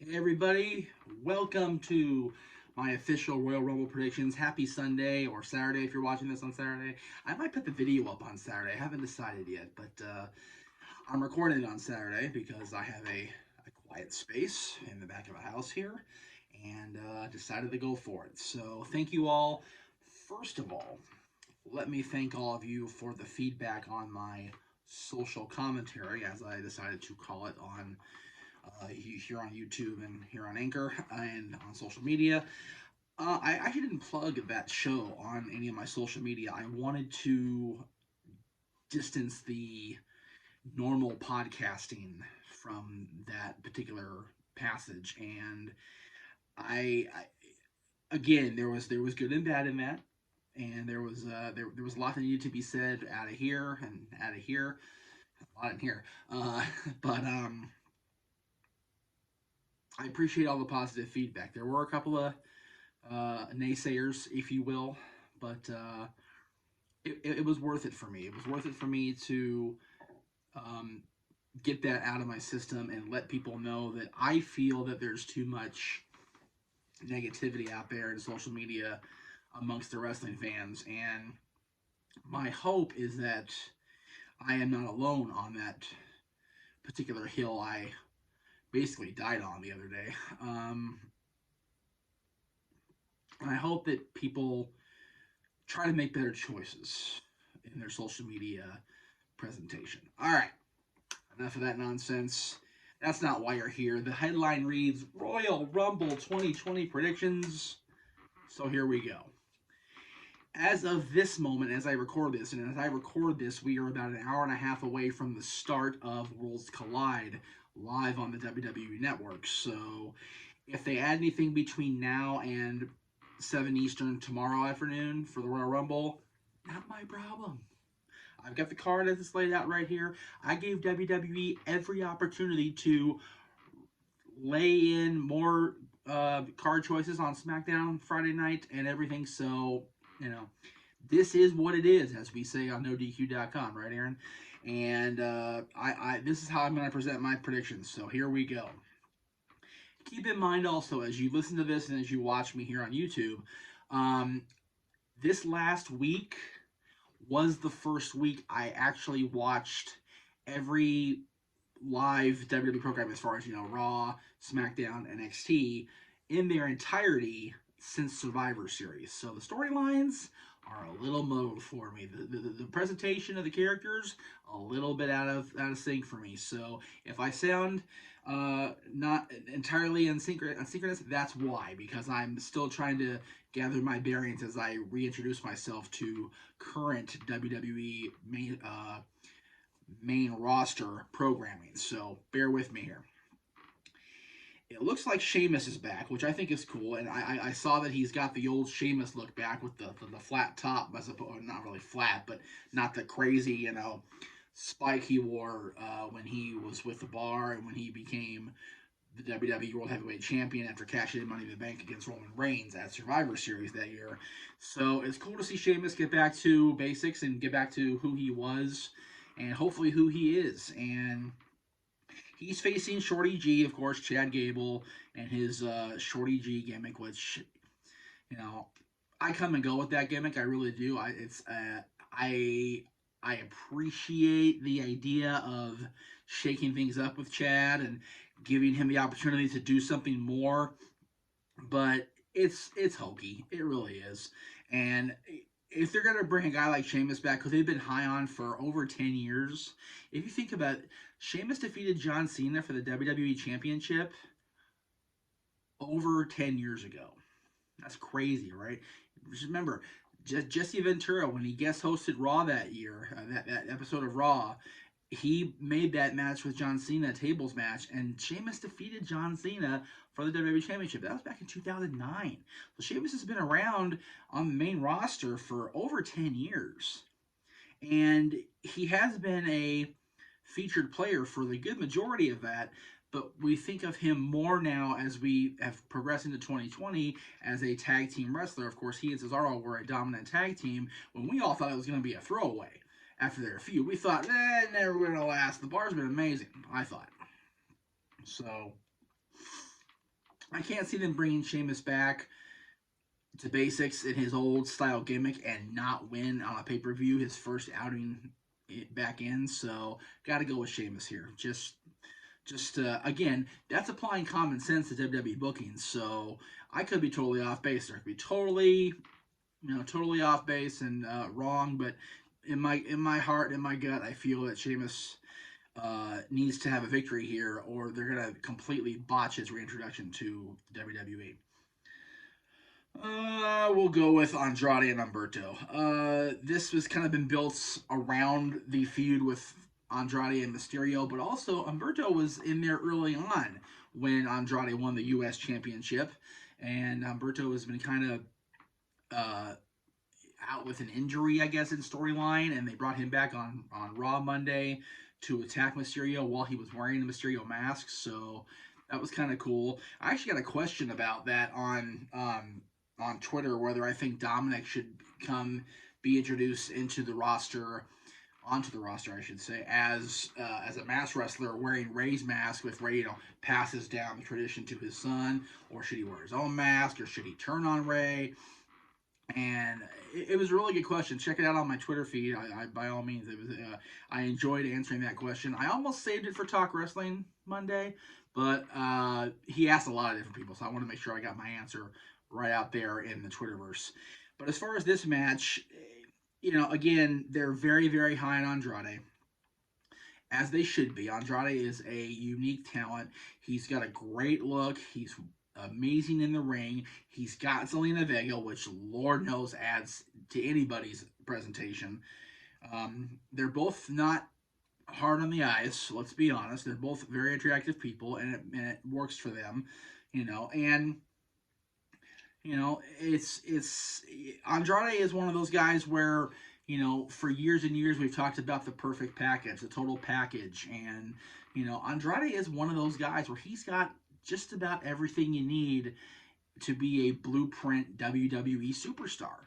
Hey everybody, welcome to my official Royal Rumble predictions. Happy Sunday or Saturday if you're watching this on Saturday. I might put the video up on Saturday. I haven't decided yet, but I'm recording it on Saturday because I have a quiet space in the back of a house here and decided to go for it. So thank you all. First of all, let me thank all of you for the feedback on my social commentary, as I decided to call it on here on YouTube and here on Anchor and on social media. I actually didn't plug that show on any of my social media. I wanted to distance the normal podcasting from that particular passage, and I again there was good and bad in that, and there was a lot that needed to be said out of here and out of here, a lot in here, but I appreciate all the positive feedback. There were a couple of naysayers, if you will, but it was worth it for me. It was worth it for me to um, get that out of my system and let people know that I feel that there's too much negativity out there in social media amongst the wrestling fans. And my hope is that I am not alone on that particular hill I basically died on the other day. And I hope that people try to make better choices in their social media presentation. All right, enough of that nonsense. That's not why you're here. The headline reads Royal Rumble 2020 predictions. So here we go. As of this moment, as I record this, and as I record this, we are about an hour and a half away from the start of Worlds Collide live on the WWE Network. So if they add anything between now and 7 Eastern tomorrow afternoon for the Royal Rumble, not my problem. I've got the card as it's laid out right here. I gave WWE every opportunity to lay in more card choices on SmackDown Friday night and everything. So, you know, this is what it is, as we say on NoDQ.com, right, Aaron? And I this is how I'm going to present my predictions. So here we go. Keep in mind also, as you listen to this and as you watch me here on YouTube, um, this last week was the first week I actually watched every live WWE program as far as, Raw, SmackDown, NXT in their entirety since Survivor Series. So the storylines are a little muddled for me. The presentation of the characters a little bit out of sync for me. So if I sound not entirely unsynchronous, that's why, because I'm still trying to gather my bearings as I reintroduce myself to current WWE main roster programming. So bear with me here. It looks like Sheamus is back, which I think is cool, and I saw that he's got the old Sheamus look back with the flat top, I suppose, not really flat, but not the crazy, spike he wore when he was with the Bar and when he became the WWE World Heavyweight Champion after cashing in Money in the Bank against Roman Reigns at Survivor Series that year. So it's cool to see Sheamus get back to basics and get back to who he was and hopefully who he is. And he's facing Shorty G, of course, Chad Gable, and his Shorty G gimmick, which, you know, I come and go with that gimmick. I really do. I I appreciate the idea of shaking things up with Chad and giving him the opportunity to do something more, but it's hokey. It really is. And if they're gonna bring a guy like Sheamus back, because they've been high on for over 10 years, if you think about it, Sheamus defeated John Cena for the WWE Championship over 10 years ago. That's crazy, right? Just remember, Jesse Ventura, when he guest hosted Raw that year, that episode of Raw, he made that match with John Cena, a tables match, and Sheamus defeated John Cena for the WWE Championship. That was back in 2009. So Sheamus has been around on the main roster for over 10 years. And he has been a featured player for the good majority of that, but we think of him more now as we have progressed into 2020 as a tag team wrestler. Of course, he and Cesaro were a dominant tag team when we all thought it was going to be a throwaway after their feud. We thought, never going to last. The Bar's been amazing, I thought. So, I can't see them bringing Sheamus back to basics in his old style gimmick and not win on a pay-per-view his first outing back in. So got to go with Sheamus here. Just again, that's applying common sense to WWE bookings. So I could be totally off base. There could be totally off base and wrong. But in my heart, in my gut, I feel that Sheamus needs to have a victory here, or they're gonna completely botch his reintroduction to WWE. We'll go with Andrade and Humberto. This has kind of been built around the feud with Andrade and Mysterio, but also Humberto was in there early on when Andrade won the U.S. Championship, and Humberto has been kind of uh, out with an injury, I guess, in storyline, and they brought him back on Raw Monday to attack Mysterio while he was wearing the Mysterio mask. So that was kind of cool. I actually got a question about that on Twitter, whether I think Dominic should be introduced onto the roster, I should say, as a mask wrestler wearing Ray's mask with Ray, passes down the tradition to his son, or should he wear his own mask, or should he turn on Ray? And it was a really good question. Check it out on my Twitter feed. I by all means, it was. I enjoyed answering that question. I almost saved it for Talk Wrestling Monday, but he asked a lot of different people, so I want to make sure I got my answer right out there in the Twitterverse. But as far as this match, again, they're very, very high on Andrade, as they should be. Andrade is a unique talent. He's got a great look. He's amazing in the ring. He's got Zelina Vega, which Lord knows adds to anybody's presentation. They're both not hard on the eyes, so let's be honest. They're both very attractive people, and it works for them, and it's Andrade is one of those guys where for years and years we've talked about the perfect package, the total package, and Andrade is one of those guys where he's got just about everything you need to be a blueprint WWE superstar.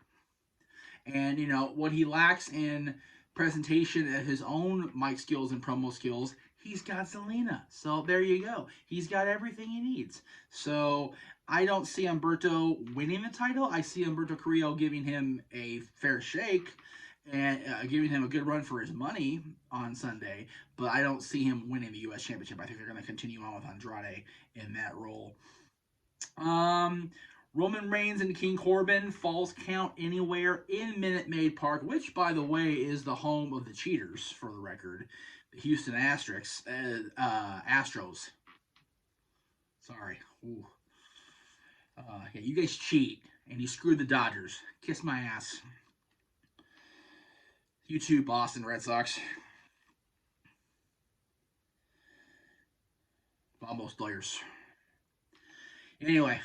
And what he lacks in presentation of his own mic skills and promo skills, he's got Zelina. So there you go. He's got everything he needs. So I don't see Humberto winning the title. I see Humberto Carrillo giving him a fair shake and giving him a good run for his money on Sunday. But I don't see him winning the U.S. Championship. I think they're going to continue on with Andrade in that role. Roman Reigns and King Corbin, Falls Count Anywhere in Minute Maid Park, which, by the way, is the home of the cheaters, for the record. The Houston Astros. Sorry. Yeah, you guys cheat, and you screwed the Dodgers. Kiss my ass. You too, Boston Red Sox. Almost players. Anyway,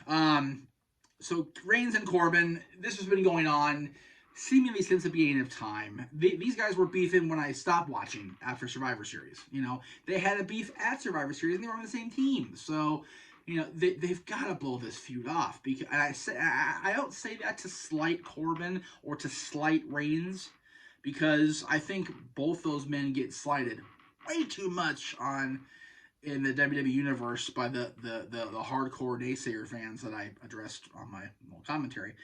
so Reigns and Corbin, this has been going on seemingly since the beginning of time. These guys were beefing when I stopped watching after Survivor Series. They had a beef at Survivor Series, and they were on the same team. So, they've got to blow this feud off. Because I don't say that to slight Corbin or to slight Reigns, because I think both those men get slighted way too much in the WWE universe by the hardcore naysayer fans that I addressed on my commentary.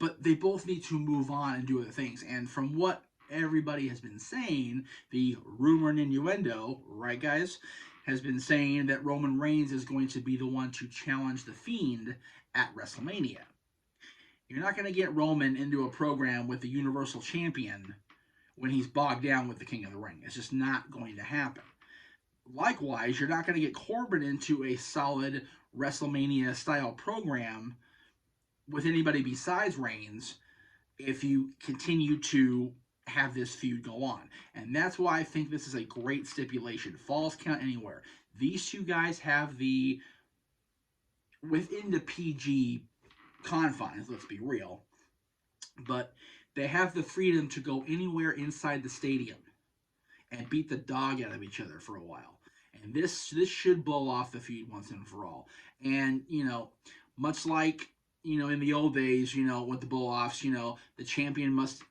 But they both need to move on and do other things. And from what everybody has been saying, the rumor and innuendo, right, guys, has been saying that Roman Reigns is going to be the one to challenge The Fiend at WrestleMania. You're not going to get Roman into a program with the Universal Champion when he's bogged down with the King of the Ring. It's just not going to happen. Likewise, you're not going to get Corbin into a solid WrestleMania-style program with anybody besides Reigns if you continue to have this feud go on. And that's why I think this is a great stipulation. Falls Count Anywhere. These two guys have within the PG confines, let's be real, but they have the freedom to go anywhere inside the stadium and beat the dog out of each other for a while. And this should blow off the feud once and for all. And, much like, in the old days, with the blow-offs, the champion must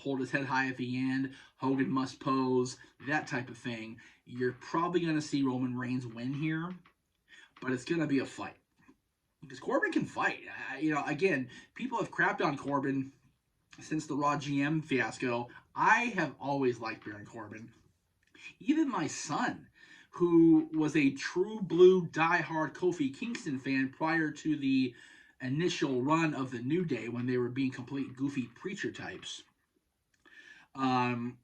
hold his head high at the end, Hogan must pose, that type of thing. You're probably going to see Roman Reigns win here. but it's going to be a fight. Because Corbin can fight. Again, people have crapped on Corbin since the Raw GM fiasco. I have always liked Baron Corbin. Even my son, who was a true blue diehard Kofi Kingston fan prior to the initial run of the New Day when they were being complete goofy preacher types, um,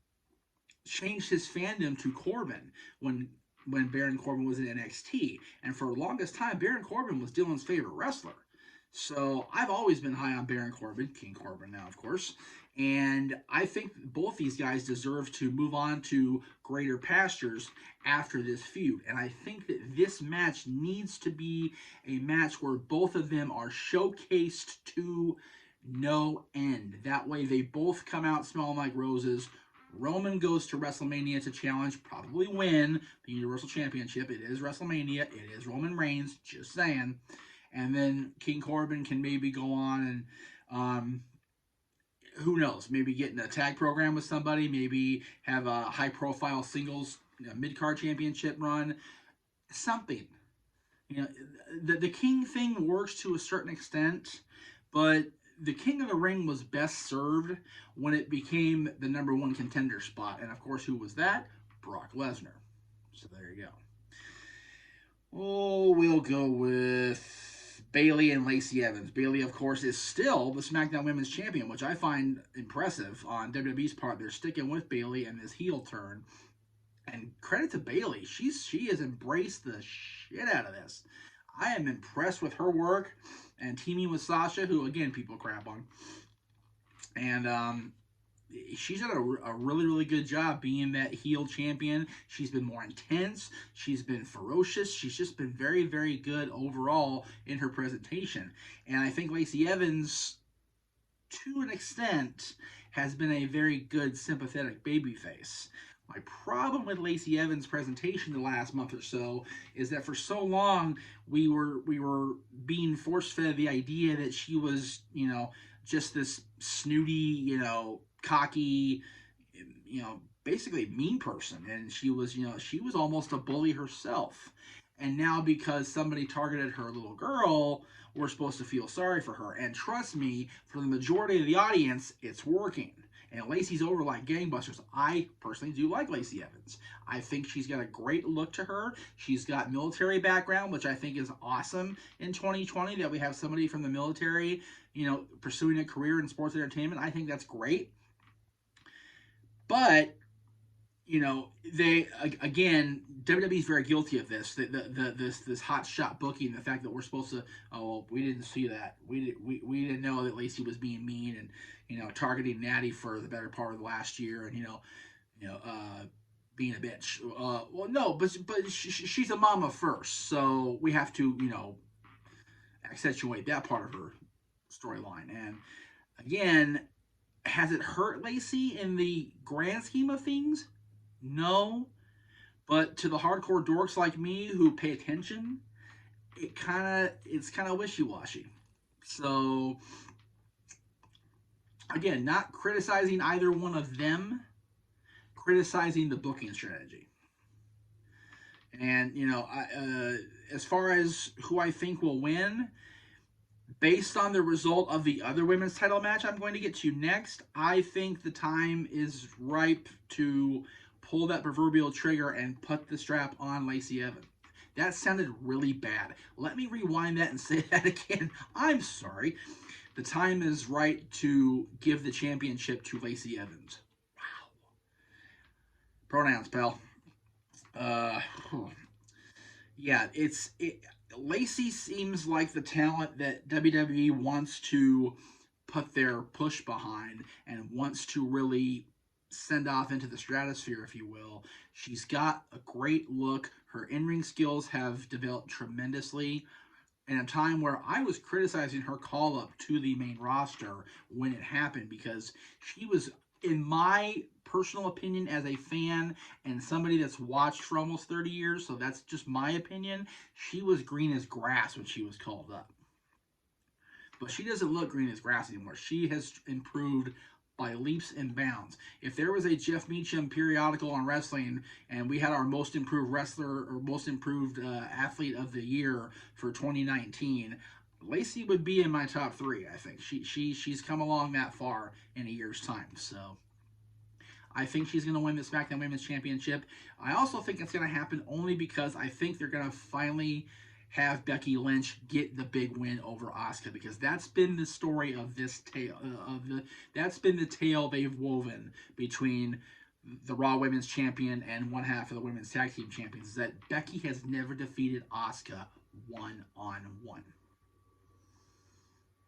changed his fandom to Corbin when Baron Corbin was in NXT. And for the longest time, Baron Corbin was Dylan's favorite wrestler. So I've always been high on Baron Corbin, King Corbin now, of course. And I think both these guys deserve to move on to greater pastures after this feud. And I think that this match needs to be a match where both of them are showcased to no end. That way they both come out smelling like roses. Roman goes to WrestleMania to challenge, probably win the Universal Championship. It is WrestleMania. It is Roman Reigns. Just saying. And then King Corbin can maybe go on and, who knows, maybe get in a tag program with somebody, maybe have a high-profile singles mid-card championship run, something. The King thing works to a certain extent, but the King of the Ring was best served when it became the number one contender spot. And, of course, who was that? Brock Lesnar. So there you go. Oh, we'll go with Bayley and Lacey Evans. Bayley, of course, is still the SmackDown Women's Champion, which I find impressive on WWE's part. They're sticking with Bayley and this heel turn. And credit to Bayley. She has embraced the shit out of this. I am impressed with her work and teaming with Sasha, who, again, people crap on. And she's done a really, really good job being that heel champion. She's been more intense. She's been ferocious. She's just been very, very good overall in her presentation. And I think Lacey Evans, to an extent, has been a very good, sympathetic babyface. My problem with Lacey Evans' presentation the last month or so is that for so long we were being force-fed the idea that she was, just this snooty, cocky, basically mean person, and she was almost a bully herself. And now because somebody targeted her little girl, we're supposed to feel sorry for her. And trust me, for the majority of the audience, it's working. And Lacey's over like gangbusters. I personally do like Lacey Evans. I think she's got a great look to her. She's got military background, which I think is awesome in 2020, that we have somebody from the military, pursuing a career in sports entertainment. I think that's great. But, they, again, WWE's very guilty of this. This hot shot booking, the fact that we're supposed to, we didn't see that. We didn't know that Lacey was being mean and, targeting Natty for the better part of the last year, and being a bitch. Well, no, but she's a mama first, so we have to accentuate that part of her storyline. And again, has it hurt Lacey in the grand scheme of things? No, but to the hardcore dorks like me who pay attention, it's kind of wishy-washy. So again, not criticizing either one of them, criticizing the booking strategy. And, as far as who I think will win, based on the result of the other women's title match I'm going to get to next, I think the time is ripe to pull that proverbial trigger and put the strap on Lacey Evans. That sounded really bad. Let me rewind that and say that again. I'm sorry. The time is right to give the championship to Lacey Evans. Wow. Pronouns, pal. Yeah, Lacey seems like the talent that WWE wants to put their push behind and wants to really send off into the stratosphere, if you will. She's got a great look. Her in-ring skills have developed tremendously. In a time where I was criticizing her call-up to the main roster when it happened, because she was, in my personal opinion as a fan and somebody that's watched for almost 30 years, so that's just my opinion, she was green as grass when she was called up. But she doesn't look green as grass anymore. She has improved by leaps and bounds. If there was a Jeff Meacham periodical on wrestling and we had our most improved wrestler or most improved athlete of the year for 2019, Lacey would be in my top 3. I think she's come along that far in a year's time. So I think she's going to win the SmackDown Women's Championship. I also think it's going to happen only because I think they're going to finally have Becky Lynch get the big win over Asuka, because that's been the story of this tale. That's been the tale they've woven between the Raw Women's Champion and one half of the Women's Tag Team Champions, is that Becky has never defeated Asuka one-on-one.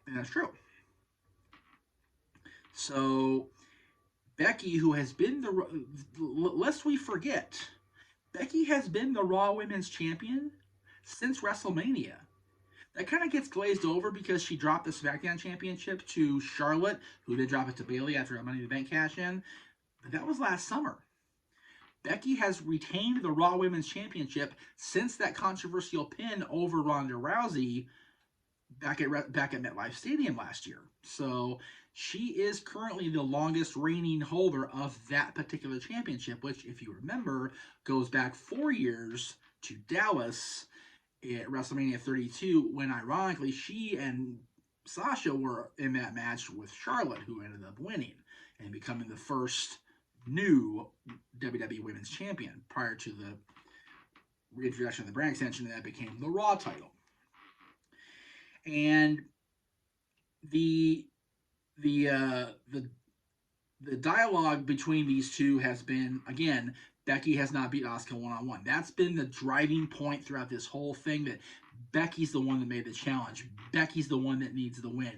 And that's true. So Becky, who has been lest we forget, Becky has been the Raw Women's Champion since WrestleMania. That kind of gets glazed over because she dropped the SmackDown Championship to Charlotte, who did drop it to Bayley after a Money in the Bank cash-in. But that was last summer. Becky has retained the Raw Women's Championship since that controversial pin over Ronda Rousey back at MetLife Stadium last year. So she is currently the longest reigning holder of that particular championship, which, if you remember, goes back 4 years to Dallas at WrestleMania 32, when ironically she and Sasha were in that match with Charlotte, who ended up winning and becoming the first new WWE Women's Champion prior to the reintroduction of the brand extension that became the Raw title. And the dialogue between these two has been, again, Becky has not beat Asuka one-on-one. That's been the driving point throughout this whole thing, that Becky's the one that made the challenge. Becky's the one that needs the win.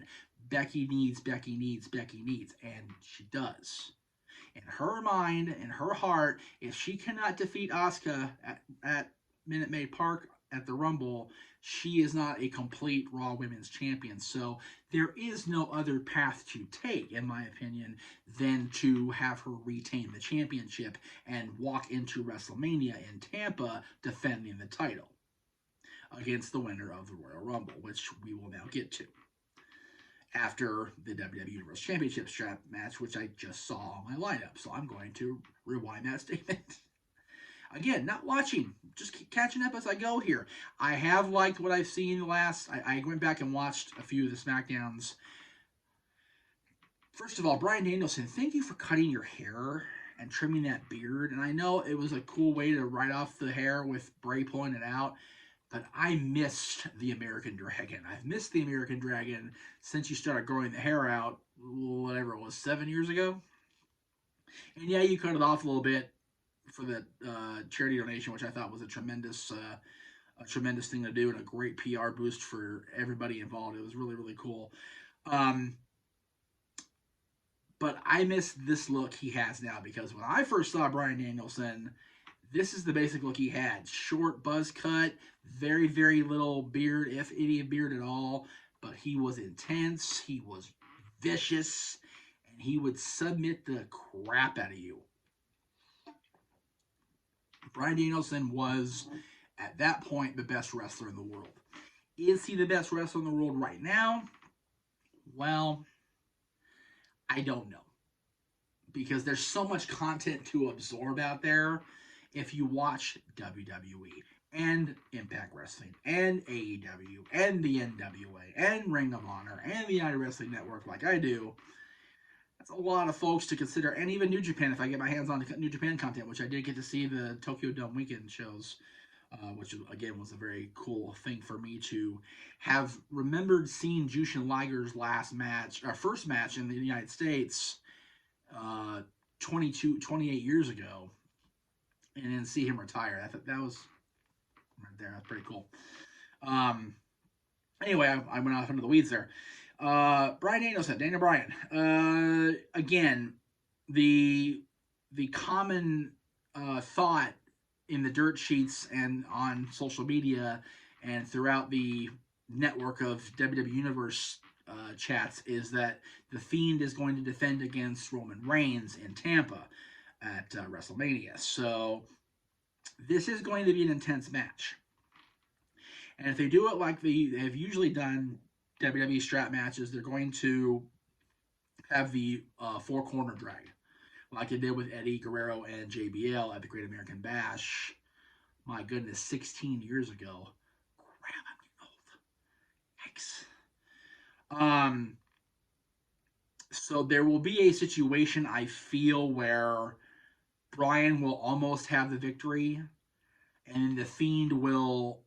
Becky needs, and she does. In her mind, in her heart, if she cannot defeat Asuka at Minute Maid Park at the Rumble, she is not a complete Raw Women's Champion. So there is no other path to take, in my opinion, than to have her retain the championship and walk into WrestleMania in Tampa defending the title against the winner of the Royal Rumble, which we will now get to after the WWE Universal Championship strap match, which I just saw on my lineup. So I'm going to rewind that statement. Again, not watching, just catching up as I go here. I have liked what I've seen I went back and watched a few of the SmackDowns. First of all, Bryan Danielson, thank you for cutting your hair and trimming that beard. And I know it was a cool way to write off the hair with Bray pulling it out, but I missed the American Dragon. I've missed the American Dragon since you started growing the hair out, whatever it was, 7 years ago. And yeah, you cut it off a little bit for the charity donation, which I thought was a tremendous thing to do and a great PR boost for everybody involved. It was really, really cool. But I miss this look he has now, because when I first saw Bryan Danielson, this is the basic look he had. Short buzz cut, very, very little beard, if any beard at all. But he was intense, he was vicious, and he would submit the crap out of you. Bryan Danielson was, at that point, the best wrestler in the world. Is he the best wrestler in the world right now? Well, I don't know. Because there's so much content to absorb out there if you watch WWE and Impact Wrestling and AEW and the NWA and Ring of Honor and the United Wrestling Network like I do. That's a lot of folks to consider, and even New Japan if I get my hands on New Japan content, which I did get to see the Tokyo Dome weekend shows, which again was a very cool thing for me to have remembered seeing Jushin Liger's first match in the United States 28 years ago, and then see him retire. I thought that was right there. That's pretty cool. Anyway, I went off into the weeds there. Bryan Danielson, Daniel Bryan. Again, the common thought in the dirt sheets and on social media and throughout the network of WWE Universe chats is that the Fiend is going to defend against Roman Reigns in Tampa at WrestleMania. So this is going to be an intense match. And if they do it like they have usually done WWE strap matches, they're going to have the four-corner drag, like it did with Eddie Guerrero and JBL at the Great American Bash. My goodness, 16 years ago. Crap, I'm getting old. Yikes. So there will be a situation, I feel, where Bryan will almost have the victory, and the Fiend will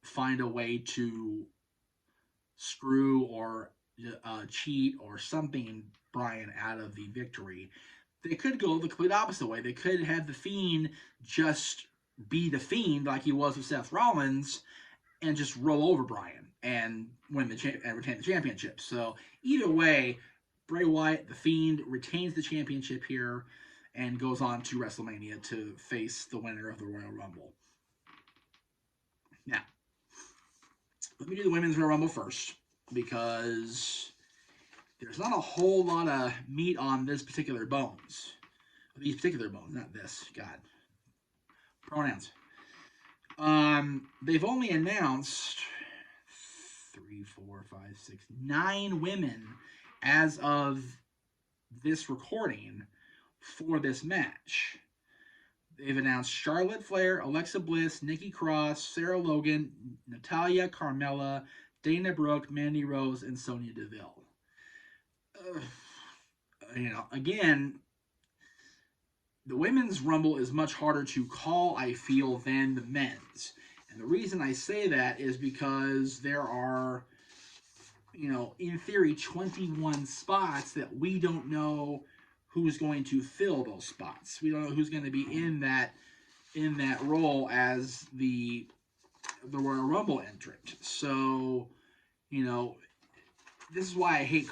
find a way to screw or cheat or something Bryan out of the victory. They could go the complete opposite way. They could have the Fiend just be the Fiend like he was with Seth Rollins and just roll over Bryan and win and retain the championship. So either way, Bray Wyatt, the Fiend, retains the championship here and goes on to WrestleMania to face the winner of the Royal Rumble. Now, let me do the Women's Royal Rumble first, because there's not a whole lot of meat on this particular bones. These particular bones, not this. God. Pronouns. They've only announced 9 women as of this recording for this match. They've announced Charlotte Flair, Alexa Bliss, Nikki Cross, Sarah Logan, Natalya, Carmella, Dana Brooke, Mandy Rose, and Sonya Deville. Again, the Women's Rumble is much harder to call, I feel, than the men's. And the reason I say that is because there are, in theory, 21 spots that we don't know who's going to fill those spots. We don't know who's going to be in that role as the Royal Rumble entrant. So, this is why I hate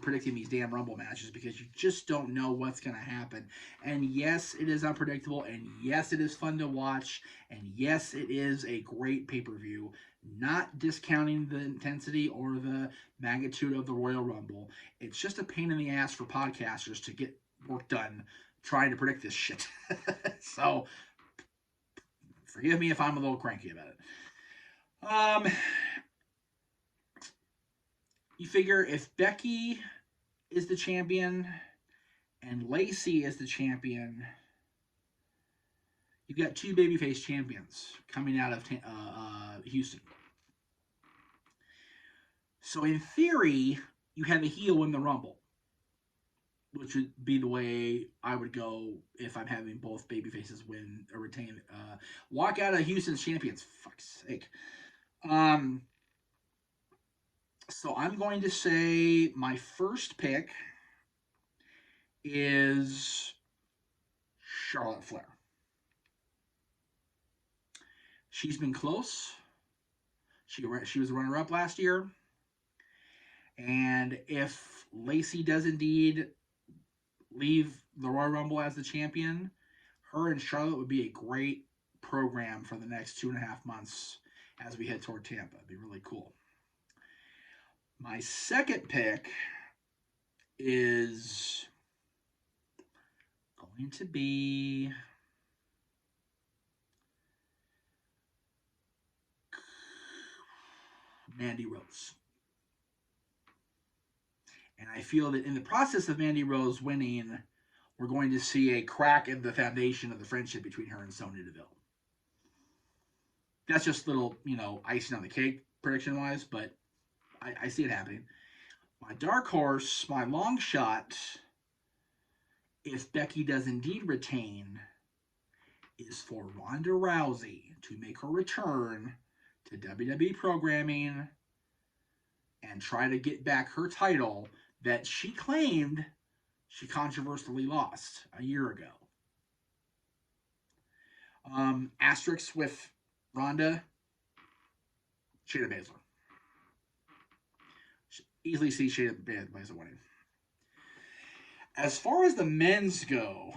predicting these damn Rumble matches, because you just don't know what's going to happen. And yes, it is unpredictable, and yes, it is fun to watch, and yes, it is a great pay-per-view, not discounting the intensity or the magnitude of the Royal Rumble. It's just a pain in the ass for podcasters to get work done trying to predict this shit. So, forgive me if I'm a little cranky about it. You figure if Becky is the champion and Lacey is the champion, you've got 2 babyface champions coming out of Houston. So in theory, you have a heel win the Rumble, which would be the way I would go if I'm having both babyfaces win or retain. Walk out of Houston's champions. Fuck's sake. So I'm going to say my first pick is Charlotte Flair. She's been close. She was a runner-up last year. And if Lacey does indeed leave the Royal Rumble as the champion, her and Charlotte would be a great program for the next 2.5 months as we head toward Tampa. It'd be really cool. My second pick is going to be Mandy Rose. And I feel that in the process of Mandy Rose winning, we're going to see a crack in the foundation of the friendship between her and Sonya Deville. That's just little, icing on the cake prediction-wise, but I see it happening. My dark horse, my long shot, if Becky does indeed retain, is for Ronda Rousey to make her return to WWE programming and try to get back her title that she claimed she controversially lost a year ago. Asterisks with Ronda, Shayna Baszler. Easily see Shayna Baszler winning. As far as the men's go,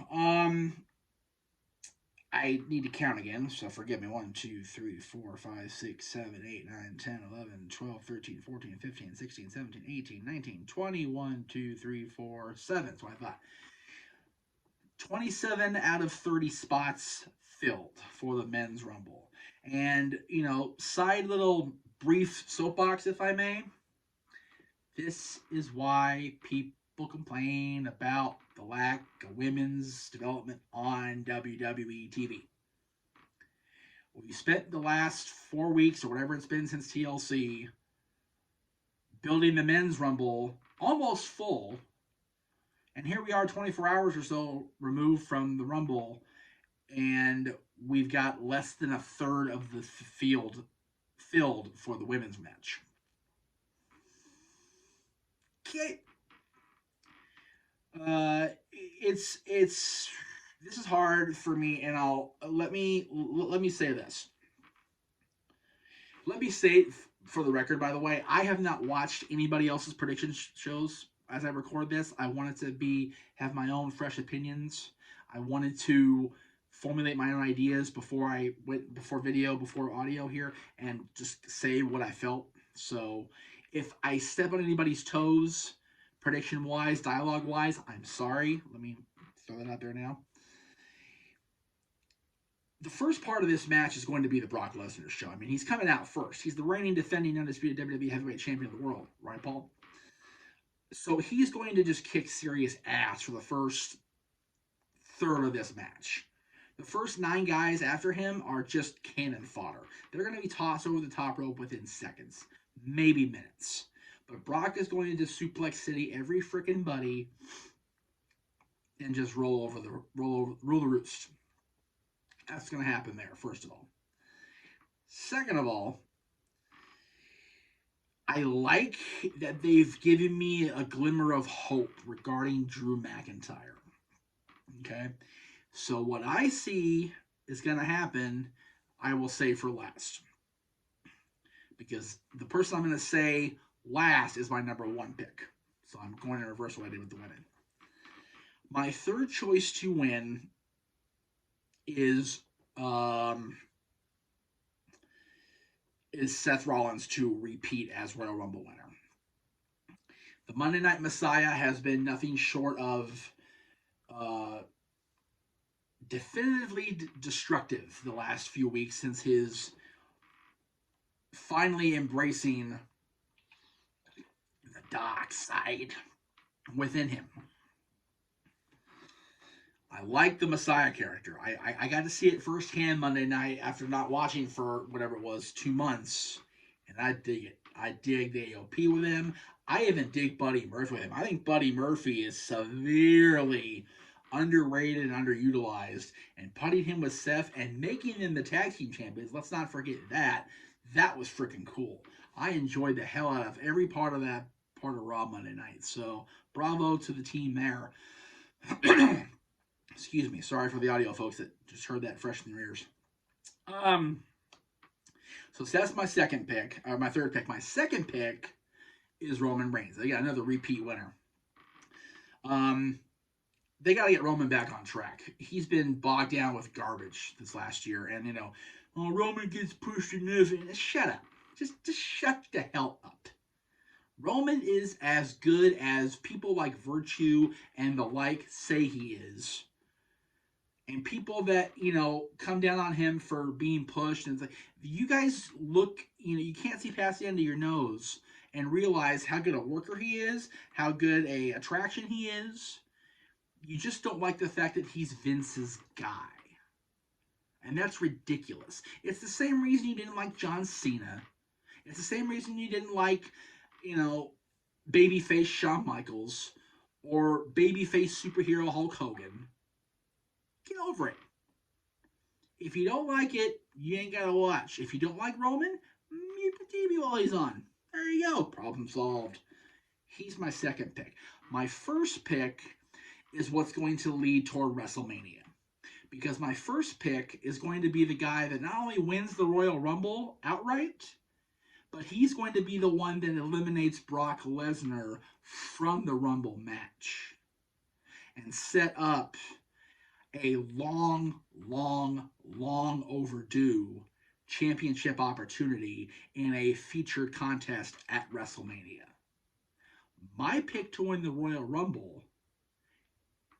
I need to count again, so forgive me. 1, 2, 3, 4, 5, 6, 7, 8, 9, 10, 11, 12, 13, 14, 15, 16, 17, 18, 19, 20, 1, 2, 3, 4, 7. That's what I thought. 27 out of 30 spots filled for the men's Rumble. And, side brief soapbox, if I may. This is why people complain about the lack of women's development on WWE TV. We spent the last 4 weeks or whatever it's been since TLC building the men's Rumble almost full. And here we are 24 hours or so removed from the Rumble, and we've got less than a third of the field filled for the women's match. Okay. It's this is hard for me, and let me say this. Let me say for the record, by the way, I have not watched anybody else's prediction shows as I record this. I wanted to have my own fresh opinions. I wanted to formulate my own ideas before video, before audio here, and just say what I felt. So if I step on anybody's toes, prediction-wise, dialogue-wise, I'm sorry. Let me throw that out there now. The first part of this match is going to be the Brock Lesnar show. I mean, he's coming out first. He's the reigning, defending, undisputed WWE heavyweight champion of the world. Right, Paul? So he's going to just kick serious ass for the first third of this match. The first 9 guys after him are just cannon fodder. They're going to be tossed over the top rope within seconds, maybe minutes. But Brock is going to suplex city every freaking buddy and just rule the roost. That's going to happen there, first of all. Second of all, I like that they've given me a glimmer of hope regarding Drew McIntyre. Okay? So what I see is going to happen, I will say for last. Because the person I'm going to say last is my number 1 pick. So I'm going in reverse what I did with the women. My third choice to win is Seth Rollins to repeat as Royal Rumble winner. The Monday Night Messiah has been nothing short of definitively destructive the last few weeks since his finally embracing the dark side within him. I like the Messiah character. I got to see it firsthand Monday night after not watching for whatever it was, 2 months. And I dig it. I dig the AOP with him. I even dig Buddy Murphy with him. I think Buddy Murphy is severely underrated and underutilized. And putting him with Seth and making them the tag team champions, let's not forget that. That was freaking cool. I enjoyed the hell out of every part of that part of Raw Monday night. So bravo to the team there. Excuse me. Sorry for the audio, folks, that just heard that fresh in their ears. So that's my second pick, or my third pick. My second pick is Roman Reigns. They got another repeat winner. They got to get Roman back on track. He's been bogged down with garbage this last year, and Roman gets pushed in this. Shut up. Just shut the hell up. Roman is as good as people like Virtue and the like say he is. And people that, come down on him for being pushed. And it's like, you guys look, you can't see past the end of your nose and realize how good a worker he is, how good a attraction he is. You just don't like the fact that he's Vince's guy. And that's ridiculous. It's the same reason you didn't like John Cena. It's the same reason you didn't like, babyface Shawn Michaels or babyface superhero Hulk Hogan. Get over it. If you don't like it, you ain't got to watch. If you don't like Roman, mute the TV while he's on. There you go. Problem solved. He's my second pick. My first pick is what's going to lead toward WrestleMania. Because my first pick is going to be the guy that not only wins the Royal Rumble outright, but he's going to be the one that eliminates Brock Lesnar from the Rumble match. And set up a long overdue championship opportunity in a featured contest at WrestleMania. My pick to win the Royal Rumble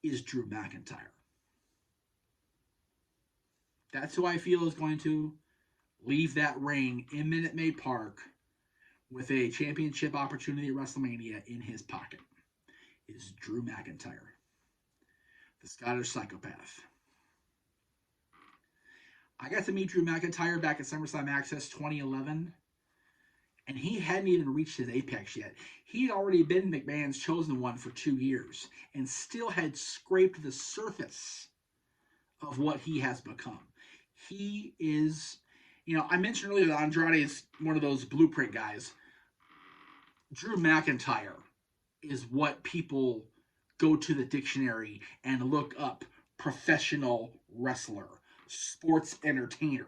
is Drew McIntyre. That's who I feel is going to leave that ring in Minute Maid Park with a championship opportunity at WrestleMania in his pocket. is Drew McIntyre, the Scottish psychopath. I got to meet Drew McIntyre back at SummerSlam Access 2011, and he hadn't even reached his apex yet. He'd already been McMahon's chosen one for 2 years and still had scraped the surface of what he has become. He is, I mentioned earlier that Andrade is one of those blueprint guys. Drew McIntyre is what people go to the dictionary and look up professional wrestler, sports entertainer.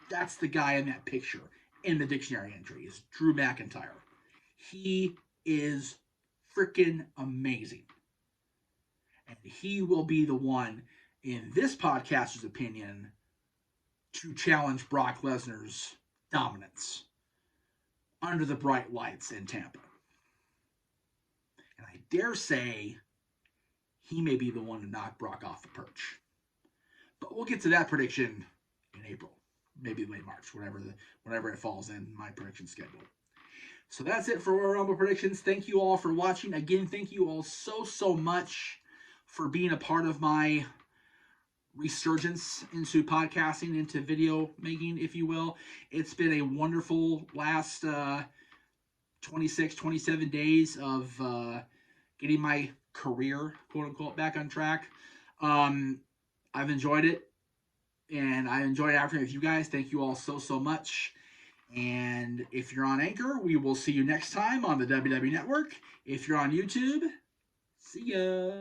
That's the guy in that picture in the dictionary entry is Drew McIntyre. He is freaking amazing. And he will be the one, in this podcaster's opinion, to challenge Brock Lesnar's dominance under the bright lights in Tampa. And I dare say he may be the one to knock Brock off the perch. But we'll get to that prediction in April, maybe late March, whenever it falls in my prediction schedule. So that's it for our Rumble predictions. Thank you all for watching. Again, thank you all so much for being a part of my resurgence into podcasting, into video making, if you will. It's been a wonderful last 26, 27 days of getting my career, quote unquote, back on track. I've enjoyed it, and I enjoyed after with you guys. Thank you all so much. And if you're on Anchor, we will see you next time on the WWE Network. If you're on YouTube, see ya.